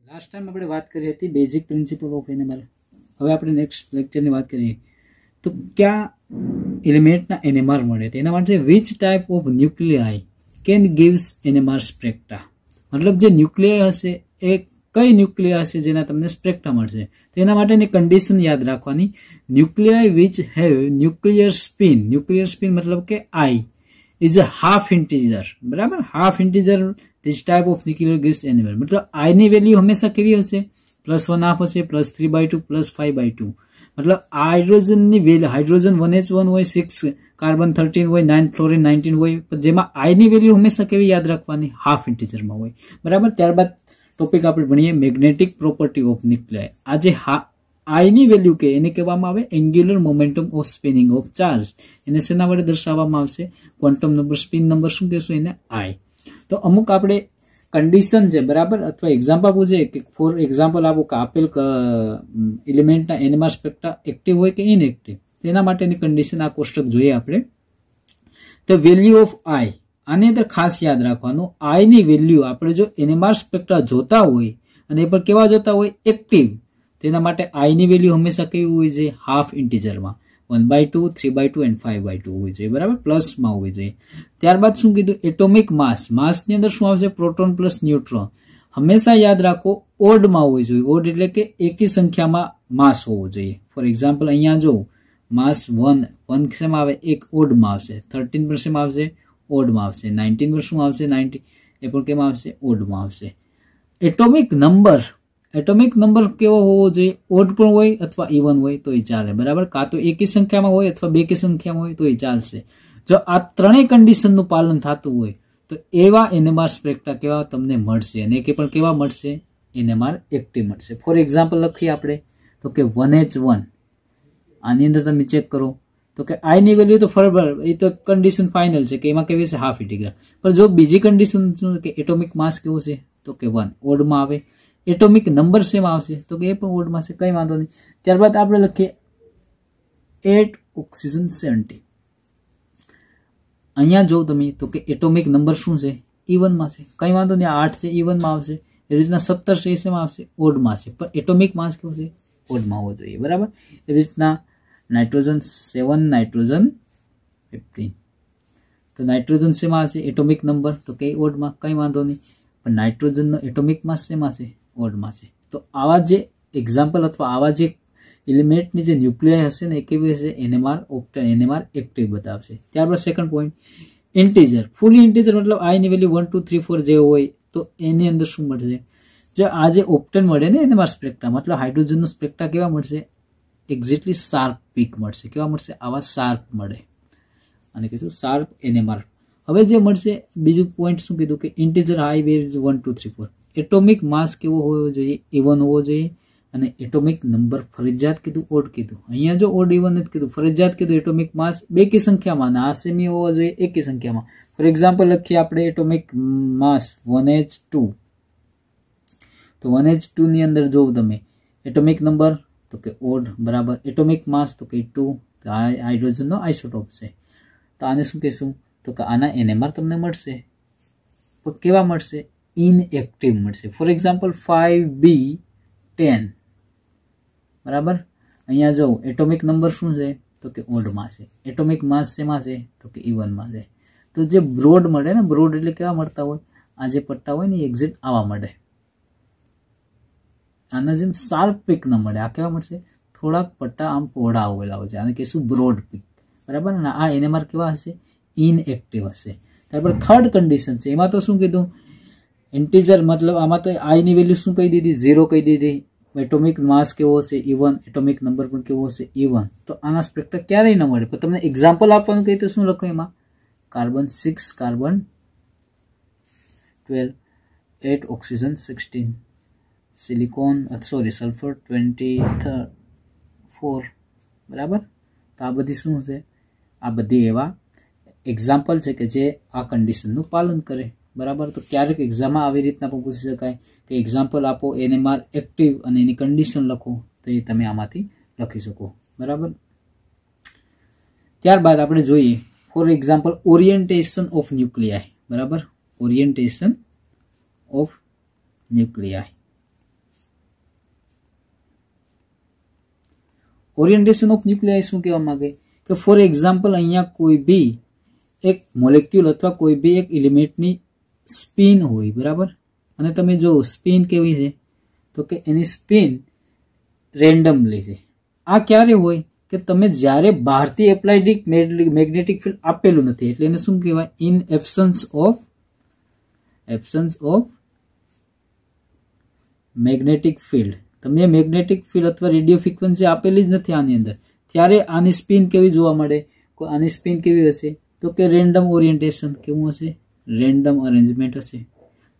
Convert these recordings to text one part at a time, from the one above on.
Last time આપણે વાત કરી હતી બેઝિક પ્રિન્સિપલ ઓફ એનએમઆર. હવે આપણે નેક્સ્ટ લેક્ચરની વાત કરીએ તો કયા એલિમેન્ટના એનએમઆર મળે તેના માટે which type of nuclei can gives NMR spectra. મતલબ જે ન્યુક્લિયાઈ હશે એ કઈ ન્યુક્લિયા હશે જેના તમને સ્પેક્ટ્રા મળશે. તેના માટેની કન્ડિશન યાદ રાખવાની. Nuclei which have nuclear spin મતલબ કે I is a half integer. બરાબર, half integer this type of nuclear gives NMR. मतलब I ની વેલ્યુ હંમેશા કેવી હશે? +1/2 હશે, +3/2, +5/2. मतलब હાઇડ્રોજન ની વેલ્યુ, હાઇડ્રોજન 1H1 હોય, 6 કાર્બન 13 હોય, 9 ફ્લોરિન 19 હોય, જેમાં I ની વેલ્યુ હંમેશા કેવી યાદ રાખવાની? હાફ ઇન્ટીજરમાં હોય. બરાબર. ત્યારબાદ ટોપિક આપણે ભણીએ મેગ્નેટિક પ્રોપર્ટી ઓફ ન્યુક્લિયાઈ. આજે I ની વેલ્યુ કે એને કહેવામાં આવે angular momentum of spinning of charge. એને શેના વડે દર્શાવવામાં આવશે? ક્વોન્ટમ નંબર, સ્પિન નંબર શું કહેશું એને? I. તો અમુક આપણે કન્ડિશન છે, બરાબર, અથવા એક્ઝામ્પલ આપવું છે કે ફોર એક્ઝામ્પલ આપું કે આપેલ એલિમેન્ટના એનએમઆર સ્પેક્ટ્રા એક્ટિવ હોય કે ઇનએક્ટિવ, તેના માટેની કન્ડિશન આ કોષ્ટક જોઈએ આપણે. તો વેલ્યુ ઓફ આઈ, આની અંદર ખાસ યાદ રાખવાનું, આઈ ની વેલ્યુ આપણે જો એનએમઆર સ્પેક્ટ્રા જોતા હોય અને એ પણ કેવા જોતા હોય? એક્ટિવ. તેના માટે આઈ ની વેલ્યુ હંમેશા કેવી હોય છે? હાફ ઇન્ટીજરમાં. 1/2, 3/2 and 5/2 હોવી જોઈએ. બરાબર, પ્લસમાં હોવી જોઈએ. ત્યારબાદ શું કીધું? એટોમિક માસ. માસની અંદર શું આવશે? Proton plus neutron. હંમેશા યાદ રાખો ઓડમાં હોવી જોઈએ. ઓડ એટલે કે એકી સંખ્યામાં માસ હોવો જોઈએ. ફોર એક્ઝામ્પલ અહીંયા જો માસ 1 શેમાં આવે? એક ઓડમાં આવશે. 13 પણ શેમાં આવશે? ઓડમાં આવશે. 19 પણ શું આવશે? 90 એ પણ કેમાં આવશે? ઓડમાં આવશે. એટોમિક નંબર કેવો હોવો જોઈએ? ઓડ પણ હોય અથવા ઇવન હોય તો ચાલે. બરાબર, કાં તો એકી સંખ્યામાં હોય અથવા બેકી સંખ્યામાં હોય તો ચાલશે. જો આ ત્રણેય કન્ડિશનનું પાલન થતું હોય તો એવા એનએમઆર સ્પેક્ટ્રા કેવા તમને મળશે, અને એ પણ કેવા મળશે? એનએમઆર એક્ટિવ મળશે. ફોર એક્ઝામ્પલ લખીએ આપણે તો કે 1H1. આની અંદર તમે ચેક કરો તો કે આઈ ની વેલ્યુ તો બરાબર, એ તો કન્ડિશન ફાઇનલ છે કે એમાં કેવી છે? Half integral. પણ જો બીજી કન્ડિશન શું કે એટોમિક માસ કેવું છે? તો કે 1 ઓડમાં આવે. એટોમિક નંબર શેમાં આવશે? તો કે એ પણ ઓડમાં છે, કઈ વાંધો નહીં. ત્યારબાદ આપણે લખીએ 8 ઓક્સિજન 70. અહીંયા જો તમે તો કે એટોમિક નંબર શું છે? ઇવનમાં છે, કઈ વાંધો નહીં. 8 છે, ઇવનમાં આવશે. એવી રીતના 17 છે, એ શેમાં આવશે? ઓડમાં છે. પણ એટોમિક માસ કેવું છે? ઓડમાં હોવો જોઈએ. બરાબર. એવી રીતના નાઇટ્રોજન 7, નાઇટ્રોજન 15. તો નાઇટ્રોજન શેમાં હશે? એટોમિક નંબર તો કે ઓડમાં, કઈ વાંધો નહીં. પણ નાઇટ્રોજનનો એટોમિક માસ શેમાં છે? ઓડમાં છે. તો આવા જે એક્ઝામ્પલ અથવા આવા જે એલિમેન્ટની જે ન્યુક્લિયાઈ હશે ને એ કેવી હશે? એનએમઆર એક્ટિવ બતાવશે. ત્યારબાદ સેકન્ડ પોઈન્ટ, ઇન્ટીજર. ફૂલી ઇન્ટીજર મતલબ આઈ ની વેલ્યુ 1, 2, 3, 4 જે હોય તો એની અંદર શું મળશે? જો આ જે ઓપ્ટેન મળે ને એનએમઆર સ્પેક્ટ્રા, મતલબ હાઇડ્રોજનનો સ્પેક્ટ્રા કેવા મળશે? એક્ઝેક્ટલી શાર્પ પીક મળશે. કેવા મળશે? આવા શાર્પ મળે, અને કીધું શાર્પ એનએમઆર. હવે જે મળશે બીજું પોઈન્ટ શું કીધું કે ઇન્ટીજર હાઈ વેલ્યુ 1, 2, 3, 4. એટોમિક માસ કેવો હોવો જોઈએ? ઇવન હોવો જોઈએ. અને એટોમિક નંબર ફરજિયાત કીધું, ઓડ કીધું. અહીંયા જો ઓડ ઇવન નથી કીધું, ફરજિયાત કીધું. એટોમિક માસ બેકી સંખ્યામાં, આ સેમી હોવો જોઈએ એકી સંખ્યામાં. ફોર એક્ઝામ્પલ લખીએ આપણે એટોમિક માસ 1H2. તો 1H2 ની અંદર જોવું તમે એટોમિક નંબર તો કે ઓડ, બરાબર. એટોમિક માસ તો કે 2, હાઇડ્રોજનનો આઇસોટોપ છે. તો આને શું કહેશું? તો કે આના એનએમઆર તમને મળશે, પણ કેવા મળશે? ઇનએક્ટિવ મળશે. For example 5B10. બરાબર. અહીંયા જો એટોમિક નંબર શું છે? તો કે ઓડમાં છે. એટોમિક માસ શેમાં છે? તો કે ઇવનમાં છે. તો જે બ્રોડ મળે ને, બ્રોડ એટલે કેવા મળતા હોય? આ જે પટ્ટા હોય ને એ એક્ઝેક્ટ આવા મળે. આના જેમ શાર્પ પીક ન મળે. આ કેવા મળશે? થોડાક પટ્ટા આમ પહોળા આવેલા હોય છે. આને કહીશું બ્રોડ પીક. બરાબર. અને આ એનએમઆર કેવા હશે? ઇનએક્ટિવ હશે. ત્યારબાદ થર્ડ કન્ડિશન છે, એમાં તો શું કીધું? ઇન્ટીજર મતલબ આમાં તો આઈ ની વેલ્યુ શું કહી દીધી? 0 કહી દીધી. એટોમિક માસ કેવો હશે? ઇવન. એટોમિક નંબર પણ કેવો હશે? ઇવન. તો આના સ્પેક્ટ્રા ક્યારેય ન મળે. પણ તમને એક્ઝામ્પલ આપવાનું કહી તો શું લખો એમાં? Carbon 6, carbon 12, 8 oxygen 16, silicon sulphur 24. બરાબર. તો આ બધી શું છે? આ બધી એવા એક્ઝામ્પલ છે કે જે આ કન્ડિશનનું પાલન કરે. બરાબર. તો ક્યારેક એક્ઝામમાં આવી રીતના પણ પૂછી શકાય કે એક્ઝામ્પલ આપો, એનએમઆર એક્ટિવ અને એની કન્ડિશન લખો, તો એ તમે આમાંથી લખી શકો. બરાબર. ત્યારબાદ આપણે જોઈએ for example orientation of nuclei. બરાબર. Orientation of nuclei. Orientation of nuclei શું કહેવા માંગે કે ફોર એક્ઝામ્પલ અહીંયા કોઈ બી એક મોલેક્યુલ અથવા કોઈ બી એક એલિમેન્ટની સ્પિન હોય, બરાબર, અને તમે જો સ્પિન કેવી છે તો કે એની સ્પિન રેન્ડમલી છે. આ ક્યારે હોય કે તમે જ્યારે બહારથી એપ્લાઇડ મેગ્નેટિક ફિલ્ડ આપેલું નથી, એટલે એને શું કહેવાય? In absence of magnetic field. તમે મેગ્નેટિક ફિલ્ડ અથવા રેડિયો ફ્રીક્વન્સી આપેલી જ નથી આની અંદર, ત્યારે આની સ્પિન કેવી જોવા મળે? આની સ્પિન કેવી હશે તો કે રેન્ડમ ઓરિએન્ટેશન. કેવું હશે? રેન્ડમ અરેન્જમેન્ટ હશે,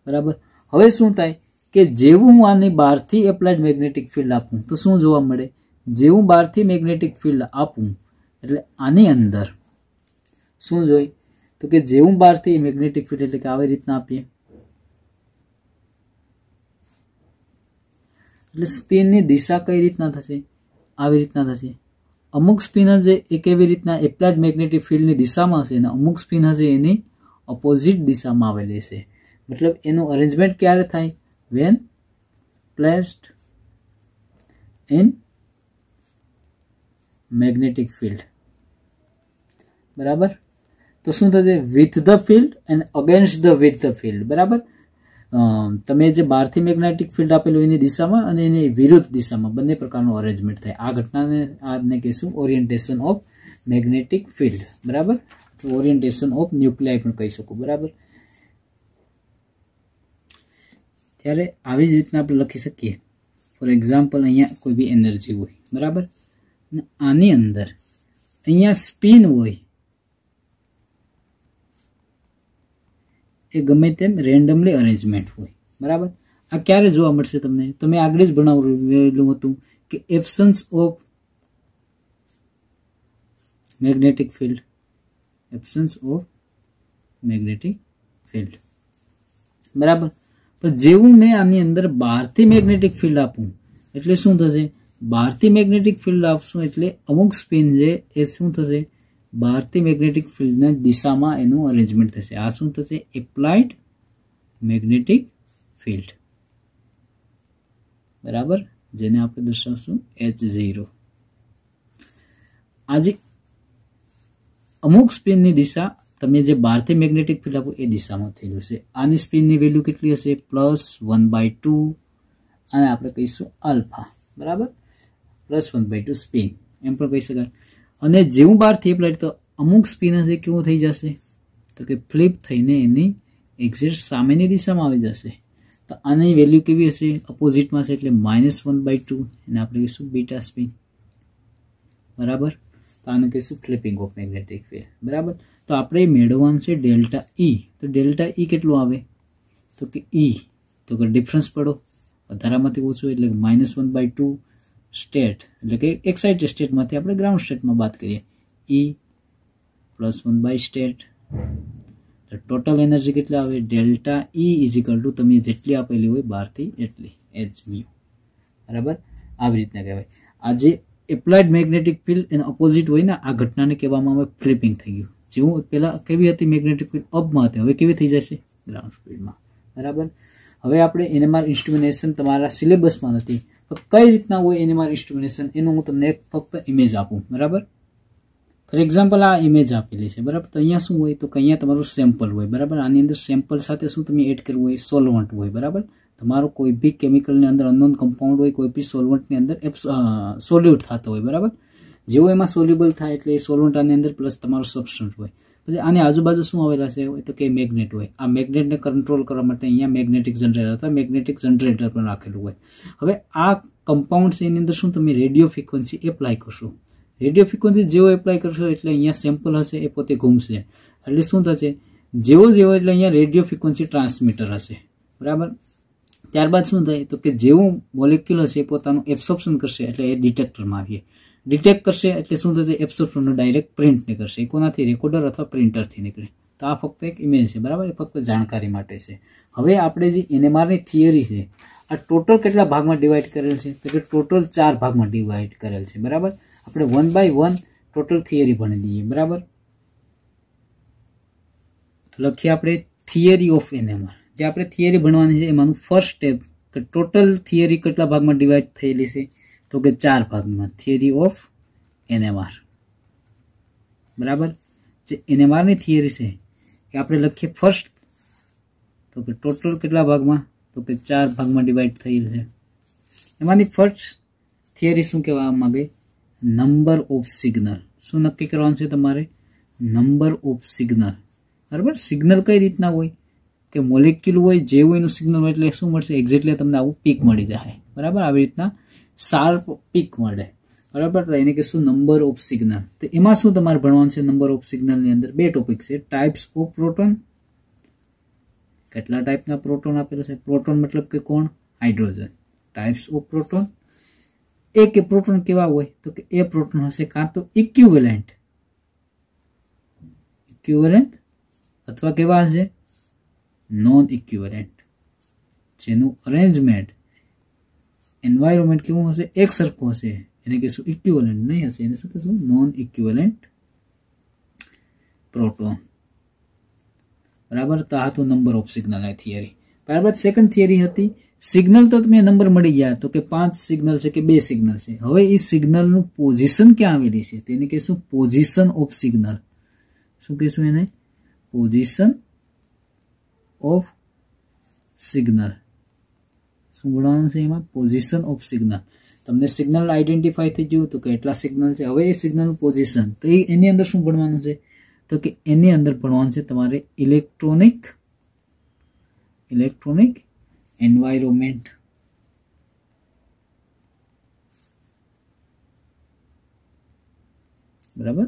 બરાબર. હવે શું થાય કે જેવું હું આની બહારથી એપ્લાઇડ મેગ્નેટિક ફિલ્ડ આપું તો શું જોવા મળે? જેવું બહારથી મેગ્નેટિક ફિલ્ડ આપું એટલે આની અંદર શું જોઈ તો કે જેવું બહારથી મેગ્નેટિક ફિલ્ડ એટલે કે આવી રીતના આપીએ એટલે સ્પિનની દિશા કઈ રીતના થશે? આવી રીતના થશે. અમુક સ્પિન હશે એ કેવી રીતના એપ્લાઇડ મેગ્નેટિક ફિલ્ડની દિશામાં હશે અને અમુક સ્પિન હશે એની ઓપોઝિટ દિશામાં આવેલી છે. મતલબ એનું અરેન્જમેન્ટ ક્યારે થાય? When placed in magnetic field, બરાબર. તો શું થશે? With the field and against the with the field, બરાબર. તમે જે બહારથી મેગ્નેટિક ફિલ્ડ આપેલું એની દિશામાં અને એની વિરુદ્ધ દિશામાં બંને પ્રકારનું અરેન્જમેન્ટ થાય. આ ઘટનાને આને કહીશું ઓરિએન્ટેશન ઓફ મેગ્નેટિક ફિલ્ડ, બરાબર. તો ઓરિએન્ટેશન ઓફ ન્યુક્લિયાઈ પણ કહી શકું, બરાબર. ત્યારે આવી જ રીતના આપણે લખી શકીએ. ફોર એક્ઝામ્પલ અહીંયા કોઈ બી એનર્જી હોય, બરાબર, આની અંદર અહીંયા સ્પિન હોય એ ગમે તેમ રેન્ડમલી અરેન્જમેન્ટ હોય, બરાબર. આ ક્યારે જોવા મળશે તમને? તમે આગળ જ ભણાવેલું હતું કે absence of magnetic field, absence of magnetic field, બરાબર. તો જેવું મેં આની અંદર બહારથી મેગ્નેટિક ફિલ્ડ આપું એટલે શું થશે? બહારથી મેગ્નેટિક ફિલ્ડ આપશું એટલે અમુક સ્પિન છે એ શું થશે? બહારથી મેગ્નેટિક ફિલ્ડના દિશામાં એનું અરેન્જમેન્ટ થશે. આ શું થશે? એપ્લાઇડ મેગ્નેટિક ફિલ્ડ, બરાબર, જેને આપણે દર્શાવશું H0. આજે અમુક સ્પિનની દિશા તમે જે બહારથી મેગ્નેટિક ફિલ્ડ આપો એ દિશામાં થયેલું છે. આની સ્પિનની વેલ્યુ કેટલી હશે? +1/2, અને આપણે કહીશું આલ્ફા, બરાબર. +1/2 સ્પિન એમ પણ કહી શકાય. અને જેવું બહારથી એપ્લાઇડ તો અમુક સ્પિન હશે કેવું થઈ જશે તો કે ફ્લિપ થઈને એની એક્ઝેક્ટ સામેની દિશામાં આવી જશે. તો આની વેલ્યુ કેવી હશે? અપોઝિટમાં છે એટલે -1/2, એને આપણે કહીશું બીટા સ્પિન, બરાબર. તો આને કહીશું ફ્લિપિંગ ઓફ મેગ્નેટિક ફિલ્ડ, બરાબર. તો આપણે મેળવવાનું છે ડેલ્ટા ઈ. તો ડેલ્ટા ઈ કેટલું આવે તો કે ઈ તો કે ડિફરન્સ પડો વધારામાંથી ઓછું એટલે -1/2 સ્ટેટ એટલે કે એક્સાઇટેડ સ્ટેટમાંથી આપણે ગ્રાઉન્ડ સ્ટેટમાં વાત કરીએ. ઈ +1 સ્ટેટ ટોટલ એનર્જી કેટલા આવે? ડેલ્ટા ઈ = તમે જેટલી આપેલી હોય બહારથી એટલી Hν, બરાબર. આવી રીતના કહેવાય. આ જે એપ્લાઇડ મેગ્નેટિક ફિલ્ડ એના ઓપોઝિટ હોય ને આ ઘટનાને કહેવામાં આવે ફ્લિપિંગ થઈ ગયું. જેવું પહેલા કેવી હતી મેગ્નેટિક ફિલ્ડ અપમાં હતી, હવે કેવી થઈ જશે? ગ્રાઉન્ડ સ્પીડમાં, બરાબર. હવે આપણે NMR ઇન્સ્ટ્રુમેન્ટેશન તમારા સિલેબસમાં નથી, તો કઈ રીતના હોય NMR ઇન્સ્ટ્રુમેન્ટેશન એનું હું તમને ફક્ત ઇમેજ આપું, બરાબર. ફોર એક્ઝામ્પલ આ ઇમેજ આપેલી છે, બરાબર. તો અહીંયા શું હોય તો કે અહીંયા તમારું સેમ્પલ હોય, બરાબર. આની અંદર સેમ્પલ સાથે શું તમે એડ કરવું હોય? સોલ્વન્ટ હોય, બરાબર. તમારો કોઈ બી કેમિકલની અંદર અનનોન કમ્પાઉન્ડ હોય, કોઈ બી સોલ્વન્ટની અંદર સોલ્યુટ થતો હોય, બરાબર. જેવું એમાં સોલ્યુબલ થાય એટલે એ સોલ્વન્ટ આની અંદર પ્લસ તમારો સબસ્ટન્ટ હોય. પછી આની આજુબાજુ શું આવેલા છે તો કે મેગ્નેટ હોય. આ મેગ્નેટને કંટ્રોલ કરવા માટે અહીંયા મેગ્નેટિક જનરેટર અથવા મેગ્નેટિક જનરેટર પણ રાખેલું હોય. હવે આ કમ્પાઉન્ડ એની અંદર શું તમે રેડિયો ફ્રીક્વન્સી એપ્લાય કરશો. રેડિયો ફ્રીક્વન્સી જેવો એપ્લાય કરશો એટલે અહીંયા સેમ્પલ હશે એ પોતે ઘૂમશે, એટલે શું થશે? જેવો એટલે અહીંયા રેડિયો ફ્રીક્વન્સી ટ્રાન્સમીટર હશે, બરાબર. ત્યારબાદ શું થાય તો કે જેવું મોલેક્યુલ હશે એ પોતાનું એબ્સોર્પ્શન કરશે એટલે એ ડિટેક્ટરમાં આવીએ. ડિટેક્ટ કરશે એટલે શું થશે? એબ્સોર્પ્શનનો ડાયરેક્ટ પ્રિન્ટ નીકળશે. એ કોનાથી? રેકોર્ડર અથવા પ્રિન્ટરથી નીકળે. તો આ ફક્ત એક ઇમેજ છે, બરાબર. એ ફક્ત જાણકારી માટે છે. હવે આપણે જે NMRની થિયરી છે આ ટોટલ કેટલા ભાગમાં ડિવાઈડ કરેલ છે તો કે ટોટલ 4 ભાગમાં ડિવાઈડ કરેલ છે, બરાબર. આપણે 1 by 1 ટોટલ થિયરી ભણી દઈએ, બરાબર. તો લખીએ આપણે થિયરી ઓફ NMR. જે આપણે થિયરી ભણવાની છે એમાંનું ફર્સ્ટ સ્ટેપ કે ટોટલ થિયરી કેટલા ભાગમાં ડિવાઈડ થયેલી છે તો તો કે 4 ભાગમાં થિયરી ઓફ NMR. બરાબર. જે NMR ની થિયરી છે કે આપણે લખીએ ફર્સ્ટ તો કે ટોટલ કેટલા ભાગમાં તો કે 4 ભાગમાં ડિવાઈડ થયેલ છે. એમાંની ફર્સ્ટ થિયરી શું કહેવા માંગે નંબર ઓફ સિગ્નલ. શું નક્કી કરવાનું છે તમારે નંબર ઓફ સિગ્નલ. બરાબર. સિગ્નલ કઈ રીતના હોય કે મોલેક્યુલ હોય જે હોય એનું સિગ્નલ હોય એટલે શું મળશે એક્ઝેક્ટલી તમને આવું પીક મળી જાય. બરાબર. આવી રીતના શાર્પ પીક મળે. બરાબર. તો એને કહેશું નંબર ઓફ સિગ્નલ. તો એમાં શું તમારે ભણવાનું છે નંબર ઓફ સિગ્નલની અંદર 2 ટોપિક છે ટાઈપ્સ ઓફ પ્રોટોન. કેટલા ટાઈપના પ્રોટોન આપેલા છે. પ્રોટોન મતલબ કે કોણ હાઇડ્રોજન. ટાઈપ્સ ઓફ પ્રોટોન એ કે પ્રોટોન કેવા હોય તો કે એ પ્રોટોન હશે કાં તો ઇક્વિવેલન્ટ અથવા કેવા હશે નોન ઇક્વિવેલન્ટ જેનું અરેન્જમેન્ટ એન્વાયરમેન્ટ કેવું હશે એક સરખું હશે એને કહેશું ઇક્વિવેલન્ટ નહીં હશે એને શું કહેશું નોન ઇક્વિવેલન્ટ પ્રોટોન. બરાબર. તો આ તો નંબર ઓફ સિગ્નલ થિયરી. બરાબર. સેકન્ડ થિયરી હતી સિગ્નલ તો તમે નંબર મળી ગયા તો કે 5 સિગ્નલ છે કે 2 સિગ્નલ છે. હવે એ સિગ્નલનું પોઝિશન ક્યાં આવેલી છે તેને કહેશું પોઝિશન ઓફ સિગ્નલ. શું કહેશું એને પોઝિશન ઓફ સિગ્નલ. શું ભણવાનું છે એમાં પોઝિશન ઓફ સિગ્નલ. તમને સિગ્નલ આઈડેન્ટિફાઈ થઈ ગયું તો કેટલા સિગ્નલ છે. હવે એ સિગ્નલનું પોઝિશન તો એની અંદર શું ભણવાનું છે તો કે એની અંદર ભણવાનું છે તમારે ઇલેક્ટ્રોનિક એન્વાયરમેન્ટ. બરાબર.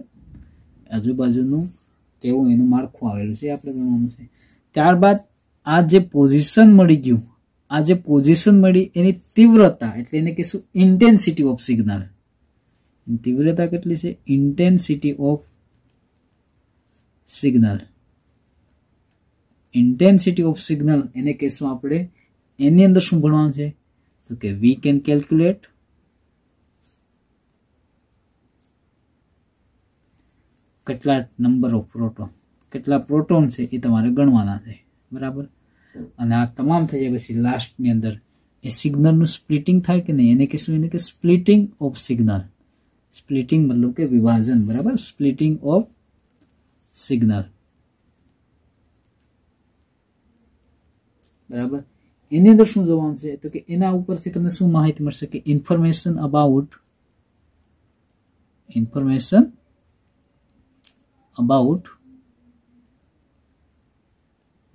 આજુબાજુનું તેવું એનું માળખું આવેલું છે આપણે ગણવાનું છે. ત્યારબાદ આ જે પોઝિશન મળી ગયું આ જે પોઝિશન મળી એની તીવ્રતા એટલે એને કહીશું ઇન્ટેન્સિટી ઓફ સિગ્નલ. તીવ્રતા કેટલી છે intensity of signal. Intensity of signal એને કહેશું આપણે એની અંદર શું ભણવાનું છે તો કે વી કેન કેલ્ક્યુલેટ કેટલા નંબર ઓફ પ્રોટોન કેટલા પ્રોટોન છે એ તમારે ગણવાના છે. બરાબર. અને આ તમામ થઈ જાય પછી લાસ્ટની અંદર એ સિગ્નલનું સ્પ્લિટિંગ થાય કે નહીં એને કહેશું એને કે સ્પ્લિટિંગ ઓફ સિગ્નલ. સ્પ્લિટિંગ મતલબ કે વિભાજન. બરાબર. Splitting of signal. બરાબર. એની અંદર શું જોવાનું છે તો કે એના ઉપરથી તમને શું માહિતી મળશે કે ઇન્ફોર્મેશન અબાઉટ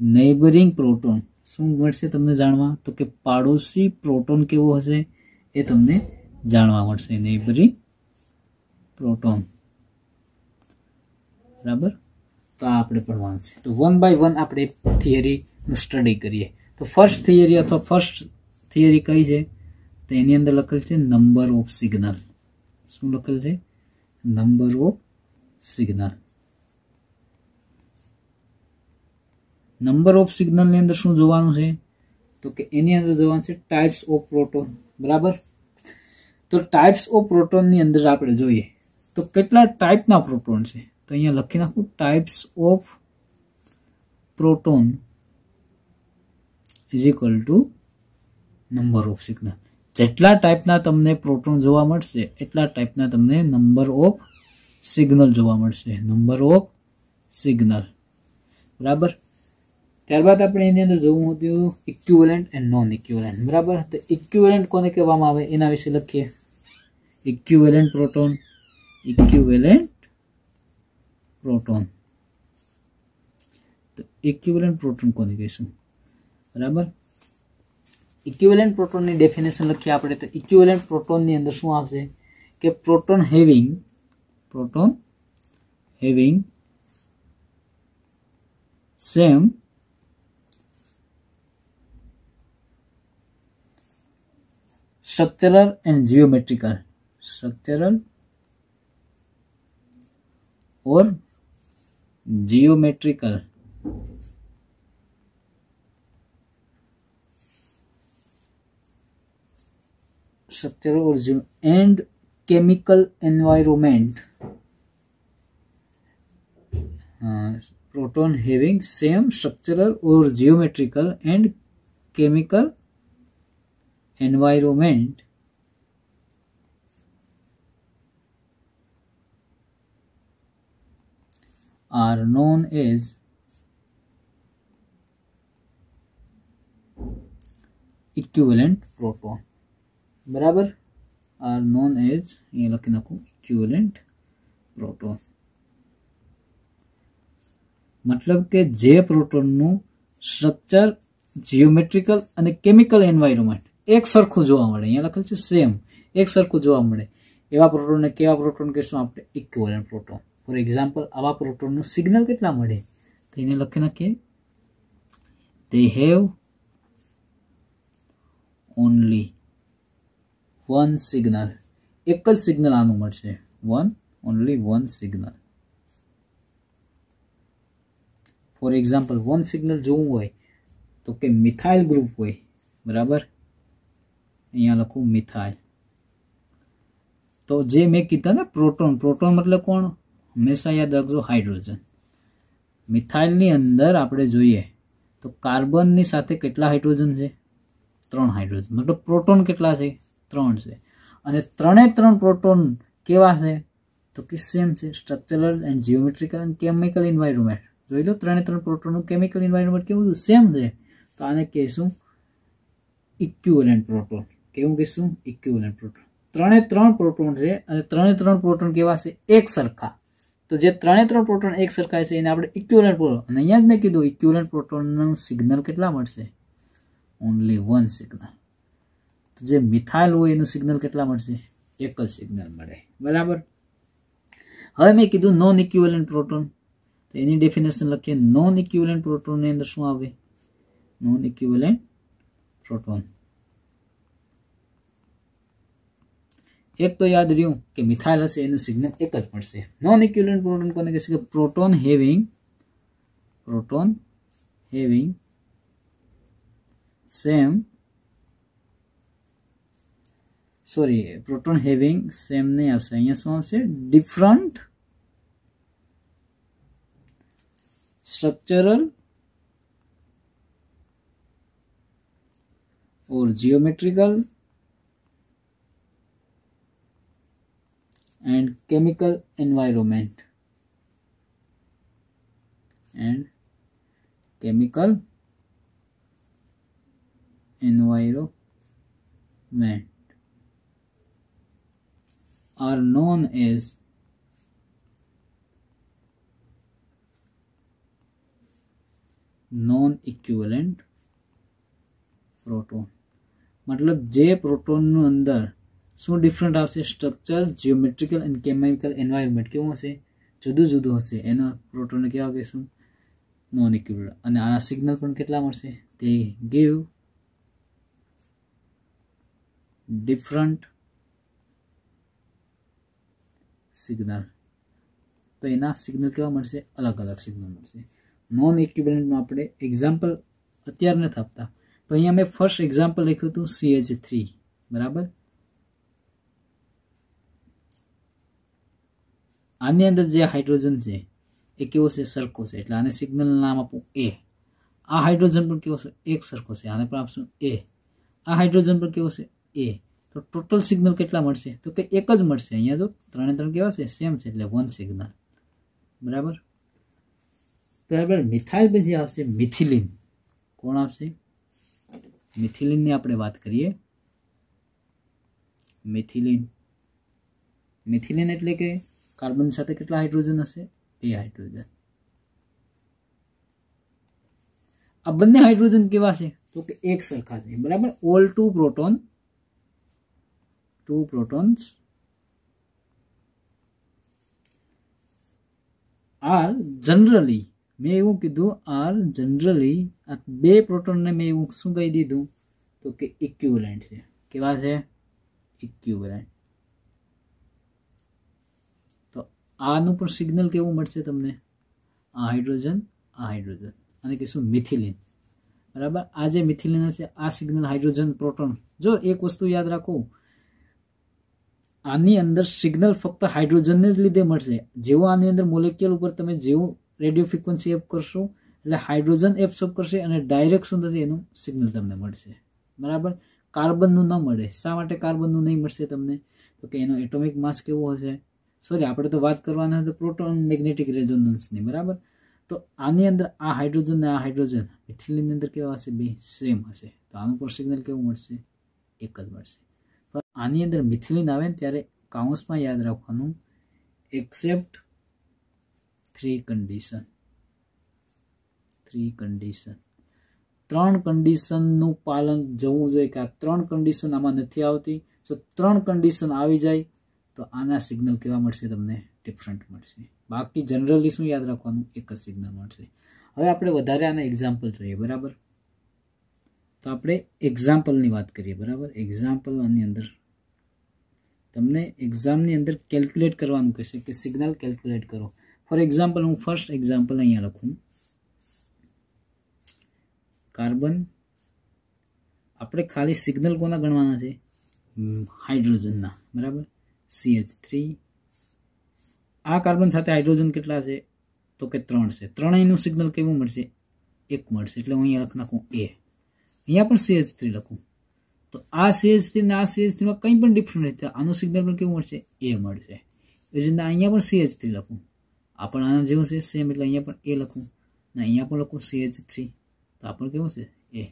નેબરિંગ પ્રોટોન. શું મળશે તમને જાણવા તો કે પાડોશી પ્રોટોન કેવો હશે એ તમને જાણવા મળશે. Neighbouring proton. બરાબર. તો આ આપણે ભણવાનું છે. તો 1 by 1 આપણે થિયરીનું સ્ટડી કરીએ. તો ફર્સ્ટ થિયરી અથવા ફર્સ્ટ થિયરી કઈ છે તો એની અંદર લખેલ છે નંબર ઓફ સિગ્નલ. શું લખેલ છે number of signal. Number of signal ની અંદર શું જોવાનું છે તો કે એની અંદર જોવાનું છે ટાઈપ્સ ઓફ પ્રોટોન. બરાબર. તો ટાઈપ્સ ઓફ પ્રોટોન ની અંદર આપણે જોઈએ તો કેટલા ટાઈપના પ્રોટોન છે તો અહીંયા લખી નાખું types of proton is equal to number of signal. જેટલા ટાઈપના તમને પ્રોટોન જોવા મળશે એટલા ટાઈપના તમને નંબર ઓફ સિગ્નલ જોવા મળશે. Number of signal. બરાબર. ત્યારબાદ આપણે એની અંદર જોવું હતું ઇક્વિવેલન્ટ એન્ડ નોન ઇક્વિવેલન્ટ. બરાબર. તો ઇક્વિવેલન્ટ કોને કહેવામાં આવે એના વિશે લખીએ. Equivalent proton. તો ઇક્વિવેલન્ટ પ્રોટોન કોને કહીશું. બરાબર. ઇક્વિવેલન્ટ પ્રોટોનની ડેફિનેશન લખીએ આપણે તો ઇક્વિવેલન્ટ પ્રોટોનની અંદર શું આવશે કે proton having same structural and geometrical structural or geometrical structural or and chemical environment. Proton having same structural or geometrical and chemical environment are known as equivalent proton. બરાબર, are known as, એ લખી નાખું, equivalent proton. મતલબ કે જે પ્રોટોનનું structure, geometrical અને chemical environment એક સરખું જોવા મળે, અહીંયા લખેલ છે સેમ, એક સરખું જોવા મળે, એવા પ્રોટોનને કેવા પ્રોટોન કહેશું આપણે? Equivalent proton. ફોર એક્ઝામ્પલ, આવા પ્રોટોનનું સિગ્નલ કેટલા મળે તો એને લખી નાખીએ, they have only one signal. એક જ સિગ્નલ આનું મળશે, only one signal. For example, one signal જોવું હોય તો કે મિથાઇલ ગ્રુપ હોય, બરાબર, અહીંયા લખું મિથાઇલ. તો જે મેં કીધા ને પ્રોટોન, પ્રોટોન મતલબ કોણ? હંમેશા યાદ રાખજો, હાઇડ્રોજન. મિથાઇલની અંદર આપણે જોઈએ તો કાર્બનની સાથે કેટલા હાઇડ્રોજન છે? 3 હાઇડ્રોજન. મતલબ પ્રોટોન કેટલા છે? 3 છે. અને 3 પ્રોટોન કેવા છે તો કે સેમ છે, structural and geometrical and chemical environment. જોઈ લો, 3 પ્રોટોનનું કેમિકલ એન્વાયરમેન્ટ કેવું સેમ છે, તો આને કહીશું ઇક્વિવેલન્ટ પ્રોટોન. કેવું કહીશું? Equivalent proton. 3 પ્રોટોન છે અને 3 પ્રોટોન કેવા છે? એક સરખા. તો જે 3 પ્રોટોન એક સરખા છે એને આપણે ઇક્વિવેલન્ટ પ્રોટોન. અને અહીંયા જ મેં કીધું ઇક્વિવેલન્ટ પ્રોટોનનું સિગ્નલ કેટલા મળશે? Only 1 signal. તો જે મિથાઇલ હોય એનું સિગ્નલ કેટલા મળશે? એક જ સિગ્નલ મળે, બરાબર. હવે મેં કીધું નોન ઇક્વિવેલન્ટ પ્રોટોન, તો એની ડેફિનેશન લખીએ. નોન ઇક્વિવેલન્ટ પ્રોટોનની અંદર શું આવે? નોન ઇક્વિવેલન્ટ પ્રોટોન, એક તો યાદ રહ્યું કે મિથાઇલ હશે એનું સિગ્નલ એક જ મળશે. નોન ઇક્વિવેલન્ટ પ્રોટોન કોને કહેશે? કે પ્રોટોન હેવિંગ સેમ નહીં આવશે, અહીંયા શું આવશે? Different structural or geometrical and chemical environment. Are known as non-equivalent proton. મતલબ જે પ્રોટોનનું અંદર શું ડિફરન્ટ આવશે? Structure, geometrical and chemical environment કેવું હશે? જુદું જુદું હશે. એના પ્રોટોનને કેવા કહીશું? Non equivalent. અને આના સિગ્નલ પણ કેટલા મળશે? તે ગીવ ડિફરન્ટ સિગ્નલ. તો એના સિગ્નલ કેવા મળશે? અલગ અલગ સિગ્નલ મળશે. નોન ઇક્વિવેલન્ટમાં આપણે એક્ઝામ્પલ અત્યારે નથી આપતા, તો અહીંયા મેં ફર્સ્ટ એક્ઝામ્પલ લખ્યું હતું CH3, બરાબર. આની અંદર જે હાઇડ્રોજન છે એ કેવો છે? સરખો છે, એટલે આને સિગ્નલ નામ આપું A. આ હાઇડ્રોજન પણ કેવો છે? એક સરખો છે, આને પણ આપશું A. આ હાઇડ્રોજન પણ કેવો છે? A. તો ટોટલ સિગ્નલ કેટલા મળશે? તો કે એક જ મળશે. અહીંયા જો 3 કેવા છે? સેમ છે, એટલે 1 સિગ્નલ, બરાબર. ત્યારબાદ મિથાઇલ પછી આવશે મિથિલિન. કોણ આવશે? મિથિલિનની આપણે વાત કરીએ. મિથિલિન એટલે કે કાર્બન સાથે કેટલા હાઇડ્રોજન હશે? 2 હાઇડ્રોજન. આ બંને હાઇડ્રોજન કેવા છે? તો કે એક સરખા છે, બરાબર. ઓલ 2 પ્રોટોન્સ આર જનરલી, મેં એવું કીધું આર જનરલી, આ 2 પ્રોટોનને મેં એવું શું કહી દીધું તો કે ઇક્વિવેલન્ટ છે. કેવા છે? ઇક્વિવેલન્ટ. તો આનું પણ સિગ્નલ કેવું મળશે તમને? આ હાઇડ્રોજન, અને કહીશું મિથિલિન, બરાબર. આ જે મિથિલિન હશે આ સિગ્નલ હાઇડ્રોજન પ્રોટોન. જો એક વસ્તુ યાદ રાખો, આની અંદર સિગ્નલ ફક્ત હાઇડ્રોજનને જ લીધે મળશે. જેવું આની અંદર મોલેક્યુલ ઉપર તમે જેવું રેડિયો ફ્રીક્વન્સી એપ કરશો એટલે હાઇડ્રોજન એબ્સોર્બ કરશે અને ડાયરેક્ટ શું થશે? એનું સિગ્નલ તમને મળશે, બરાબર. કાર્બનનું ન મળે. શા માટે કાર્બનનું નહીં મળશે તમને? તો કે એનો એટોમિક માસ કેવો હશે? સોરી આપણે તો વાત કરવાના હતી પ્રોટોન મેગ્નેટિક રેઝોનન્સની, બરાબર. તો આની અંદર આ હાઇડ્રોજન ને આ હાઇડ્રોજન મિથિલિનની અંદર કેવા હશે? બે સેમ હશે. તો આનું પણ સિગ્નલ કેવું મળશે? એક જ મળશે. પણ આની અંદર મિથિલિન આવે ને ત્યારે કાઉન્સમાં યાદ રાખવાનું એક્સેપ્ટ 3 કન્ડિશન. 3 કન્ડિશન, 3 કન્ડિશનનું પાલન જવું જોઈએ કે આ 3 કન્ડિશન આમાં નથી આવતી. જો 3 કન્ડિશન આવી જાય તો આના સિગ્નલ કેવા મળશે? તમને ડિફરન્ટ મળશે. બાકી જનરલી શું યાદ રાખવાનું? એક જ સિગ્નલ મળશે. હવે આપણે વધારે આના એક્ઝામ્પલ જોઈએ, બરાબર. તો આપણે એક્ઝામ્પલની વાત કરીએ, બરાબર. એક્ઝામ્પલ આની અંદર તમને એક્ઝામની અંદર કેલ્ક્યુલેટ કરવાનું કહેશે કે સિગ્નલ કેલ્ક્યુલેટ કરો. ફોર એક્ઝામ્પલ હું ફર્સ્ટ એક્ઝામ્પલ અહીંયા લખું. કાર્બન, આપણે ખાલી સિગ્નલ કોના ગણવાના છે? હાઇડ્રોજનના, બરાબર. CH3. આ કાર્બન સાથે હાઇડ્રોજન કેટલા છે? તો કે 3 છે. ત્રણેયનું સિગ્નલ કેવું મળશે? 1 મળશે. એટલે હું અહીંયા લખી નાખું A. અહીંયા પણ CH3 લખું તો આ CH3 ને આ CH3 માં કંઈ પણ ડિફરન્ટ નથી. આનું સિગ્નલ પણ કેવું મળશે? A મળશે. એ જ રીતે અહીંયા પણ CH3 લખું, આ પણ આના જેવું છે સેમ, એટલે અહીંયા પણ A લખું ને અહીંયા પણ લખું CH3, તો આ પણ કેવું છે? A.